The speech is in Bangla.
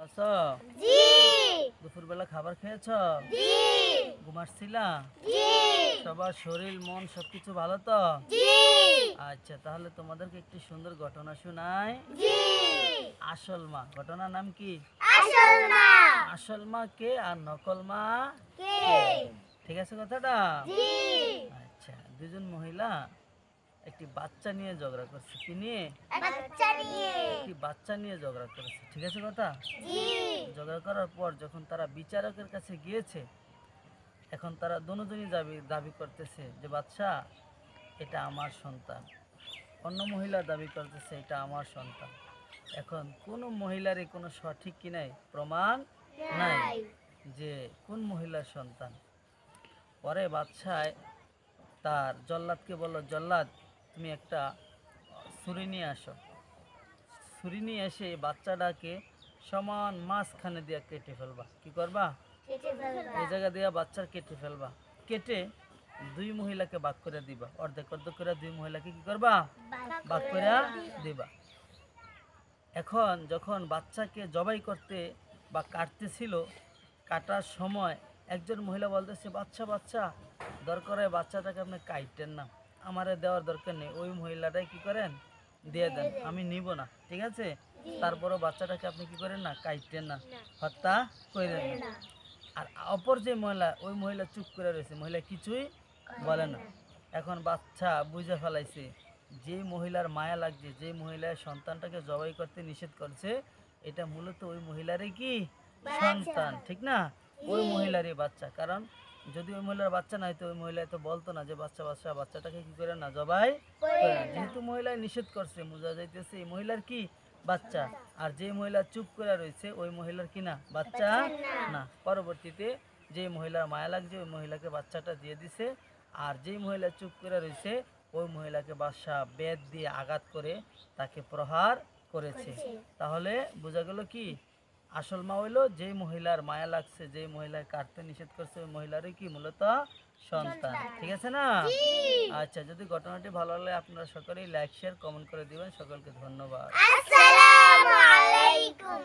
আছো? জি। দুপুরবেলা খাবার খেয়েছ? জি। ঘুমাচ্ছিলা? জি। সবার শরীর মন সবকিছু ভালো তো? জি। আচ্ছা, তাহলে তোমাদেরকে একটি সুন্দর ঘটনা শোনাই। জি। আসল মা, ঘটনার নাম কি? আসল মা আসল মা কে আর নকল মা কে? ঠিক আছে কথাটা? জি। আচ্ছা, দুজন মহিলা একটি বাচ্চা নিয়ে ঝগড়া করছে। কি নিয়ে? বাচ্চা নিয়ে। একটি বাচ্চা নিয়ে ঝগড়া করেছে। ঠিক আছে কথা? জি। ঝগড়া করার পর যখন তারা বিচারকের কাছে গিয়েছে, এখন তারা দুজনই দাবি করতেছে যে বাচ্চা এটা আমার সন্তান, অন্য মহিলা দাবি করতেছে এটা আমার সন্তান। এখন কোনো মহিলারই কোনো সঠিক কি নাই, প্রমাণ নাই যে কোন মহিলার সন্তান। পরে বাদশায় তার জল্লাদকে বলল, জল্লাদ তুমি একটা ছুরি নিয়ে আসো। ছুরি নিয়ে এসে এই বাচ্চাটাকে সমান মাঝখানে দিয়ে কেটে ফেলবা। কি করবা? কেটে ফেলবা। এই জায়গা দিয়ে বাচ্চার কেটে ফেলবা। কেটে দুই মহিলাকে ভাগ করে দিবা, অর্ধেক অর্ধেক করে দুই মহিলাকে কি করবা? ভাগ করে দিবা। এখন যখন বাচ্চাকে জবাই করতে বা কাটতেছিল, কাটার সময় একজন মহিলা বলতেছে, বাচ্চা বাচ্চা দরকার হয় বাচ্চাটাকে আপনি কাটতেন না, আমারে দেওয়ার দরকার নেই, ওই মহিলাটাই কি করেন দিয়ে দেন, আমি নিব না। ঠিক আছে, তারপরও বাচ্চাটাকে আপনি কি করেন না, কাটতেন না, হত্যা করেন না। আর অপর যে মহিলা, ওই মহিলা চুপ করে রয়েছে, মহিলা কিছুই বলে না। এখন বাচ্চা বুঝে ফেলাইছে যে মহিলার মায়া লাগছে, যে মহিলার সন্তানটাকে জবাই করতে নিষেধ করছে, এটা মূলত ওই মহিলারই কি সন্তান, ঠিক না? ওই মহিলারই বাচ্চা। কারণ যদি ওই মহিলার বাচ্চা নাই তো ওই মহিলা তো বলতো না যে বাচ্চা বাচ্চা বাচ্চাটাকে কি করে না জবাই করে না। যেহেতু মহিলা নিষেধ করছে, বোঝা যাইতেছে এই মহিলার কি বাচ্চা। আর যে মহিলা চুপ করে রয়েছে ওই মহিলার কি না বাচ্চা না। পরবর্তীতে যে মহিলার মায়া লাগছে ওই মহিলাকে বাচ্চাটা দিয়ে দিছে। আর যে মহিলা চুপ করে রয়েছে ওই মহিলাকে বাদশা বেত দিয়ে আঘাত করে তাকে প্রহার করেছে। তাহলে বোঝা গেল কি আসল মা হইলো যেই মহিলার মায়া লাগছে, যেই মহিলার কাটতে নিষেধ করছে ওই মহিলারই কি মূলত সন্তান। ঠিক আছে না? আচ্ছা, যদি ঘটনাটি ভালো লাগলে আপনারা সকলেই লাইক শেয়ার কমেন্ট করে দিবেন। সকলকে ধন্যবাদ। আসসালামু আলাইকুম।